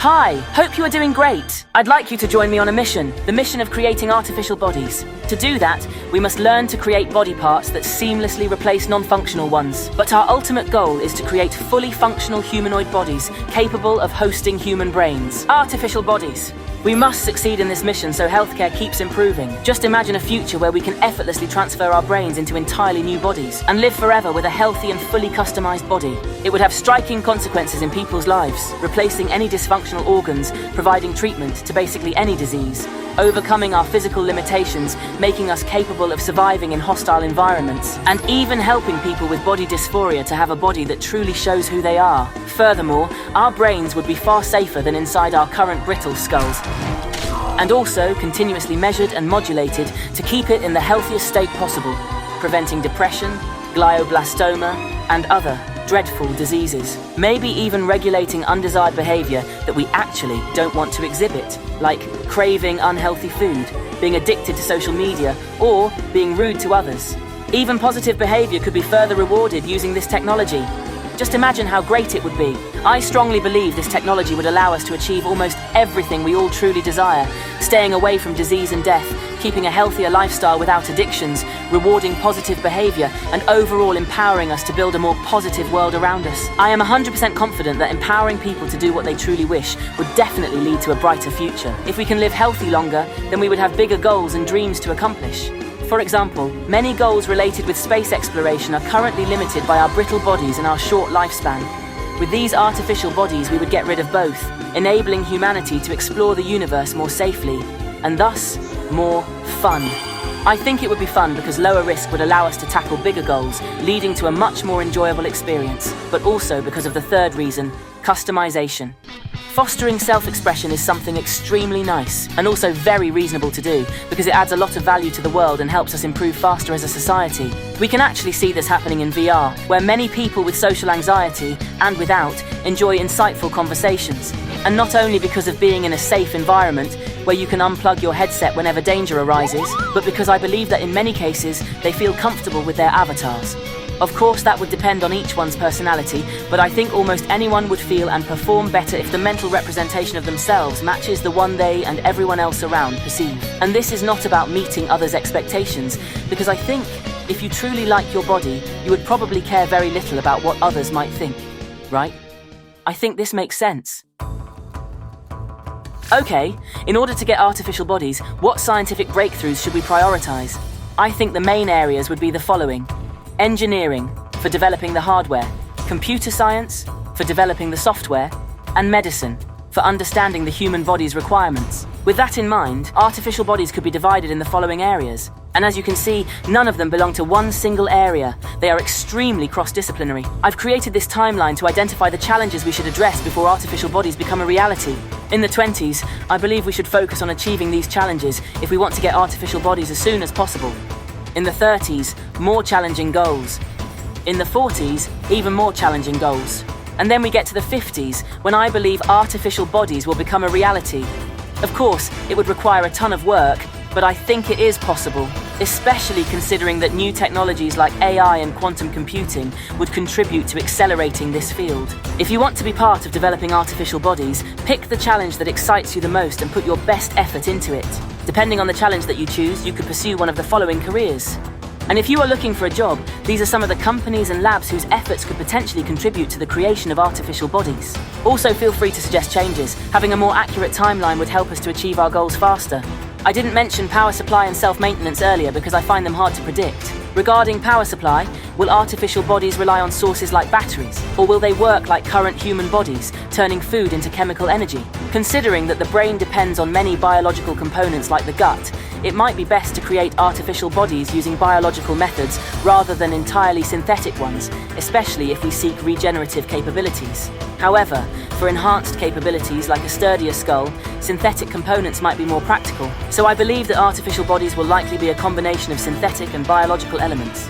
Hi, hope you are doing great. I'd like you to join me on a mission, the mission of creating artificial bodies. To do that, we must learn to create body parts that seamlessly replace non-functional ones. But our ultimate goal is to create fully functional humanoid bodies capable of hosting human brains. Artificial bodies. We must succeed in this mission so healthcare keeps improving. Just imagine a future where we can effortlessly transfer our brains into entirely new bodies and live forever with a healthy and fully customized body. It would have striking consequences in people's lives, replacing any dysfunctional organs, providing treatment to basically any disease, overcoming our physical limitations, making us capable of surviving in hostile environments, and even helping people with body dysphoria to have a body that truly shows who they are. Furthermore, our brains would be far safer than inside our current brittle skulls, and also continuously measured and modulated to keep it in the healthiest state possible, preventing depression, glioblastoma, and other dreadful diseases. Maybe even regulating undesired behavior that we actually don't want to exhibit, like craving unhealthy food, being addicted to social media, or being rude to others. Even positive behavior could be further rewarded using this technology. Just imagine how great it would be. I strongly believe this technology would allow us to achieve almost everything we all truly desire, staying away from disease and death, keeping a healthier lifestyle without addictions, rewarding positive behavior, and overall empowering us to build a more positive world around us. I am 100% confident that empowering people to do what they truly wish would definitely lead to a brighter future. If we can live healthy longer, then we would have bigger goals and dreams to accomplish. For example, many goals related with space exploration are currently limited by our brittle bodies and our short lifespan. With these artificial bodies, we would get rid of both, enabling humanity to explore the universe more safely, and thus, more fun. I think it would be fun because lower risk would allow us to tackle bigger goals, leading to a much more enjoyable experience, but also because of the third reason, customization. Fostering self-expression is something extremely nice and also very reasonable to do because it adds a lot of value to the world and helps us improve faster as a society. We can actually see this happening in VR, where many people with social anxiety and without enjoy insightful conversations. And not only because of being in a safe environment where you can unplug your headset whenever danger arises, but because I believe that in many cases they feel comfortable with their avatars. Of course, that would depend on each one's personality, but I think almost anyone would feel and perform better if the mental representation of themselves matches the one they and everyone else around perceive. And this is not about meeting others' expectations, because I think if you truly like your body, you would probably care very little about what others might think, right? I think this makes sense. Okay, in order to get artificial bodies, what scientific breakthroughs should we prioritize? I think the main areas would be the following. Engineering, for developing the hardware, computer science, for developing the software, and medicine, for understanding the human body's requirements. With that in mind, artificial bodies could be divided in the following areas. And as you can see, none of them belong to one single area. They are extremely cross-disciplinary. I've created this timeline to identify the challenges we should address before artificial bodies become a reality. In the 20s, I believe we should focus on achieving these challenges if we want to get artificial bodies as soon as possible. In the 30s, more challenging goals. In the 40s, even more challenging goals. And then we get to the 50s, when I believe artificial bodies will become a reality. Of course, it would require a ton of work, but I think it is possible, especially considering that new technologies like AI and quantum computing would contribute to accelerating this field. If you want to be part of developing artificial bodies, pick the challenge that excites you the most and put your best effort into it. Depending on the challenge that you choose, you could pursue one of the following careers. And if you are looking for a job, these are some of the companies and labs whose efforts could potentially contribute to the creation of artificial bodies. Also, feel free to suggest changes. Having a more accurate timeline would help us to achieve our goals faster. I didn't mention power supply and self-maintenance earlier because I find them hard to predict. Regarding power supply, will artificial bodies rely on sources like batteries? Or will they work like current human bodies, turning food into chemical energy? Considering that the brain depends on many biological components like the gut, it might be best to create artificial bodies using biological methods rather than entirely synthetic ones, especially if we seek regenerative capabilities. However, for enhanced capabilities like a sturdier skull, synthetic components might be more practical. So I believe that artificial bodies will likely be a combination of synthetic and biological elements.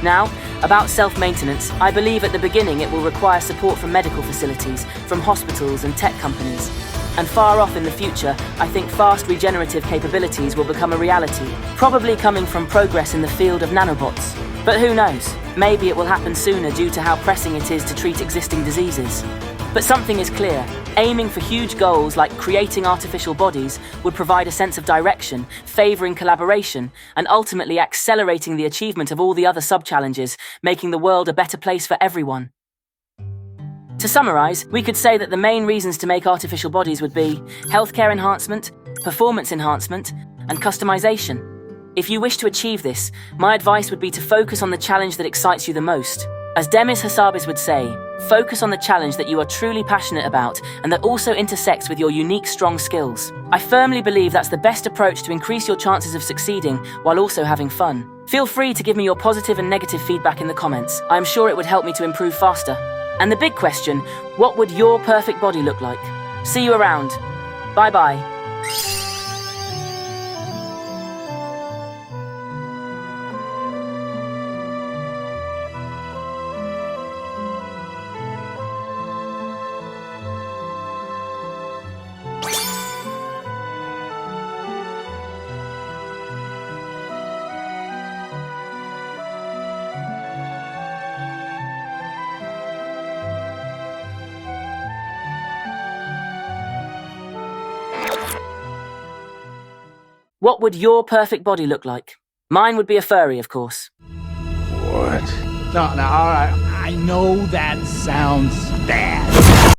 Now, about self-maintenance, I believe at the beginning it will require support from medical facilities, from hospitals and tech companies. And far off in the future, I think fast regenerative capabilities will become a reality, probably coming from progress in the field of nanobots. But who knows? Maybe it will happen sooner due to how pressing it is to treat existing diseases. But something is clear. Aiming for huge goals like creating artificial bodies would provide a sense of direction, favoring collaboration, and ultimately accelerating the achievement of all the other sub-challenges, making the world a better place for everyone. To summarize, we could say that the main reasons to make artificial bodies would be healthcare enhancement, performance enhancement, and customization. If you wish to achieve this, my advice would be to focus on the challenge that excites you the most. As Demis Hassabis would say, focus on the challenge that you are truly passionate about and that also intersects with your unique strong skills. I firmly believe that's the best approach to increase your chances of succeeding while also having fun. Feel free to give me your positive and negative feedback in the comments. I am sure it would help me to improve faster. And the big question, what would your perfect body look like? See you around. Bye-bye. What would your perfect body look like? Mine would be a furry, of course. What? No, all right. I know that sounds bad.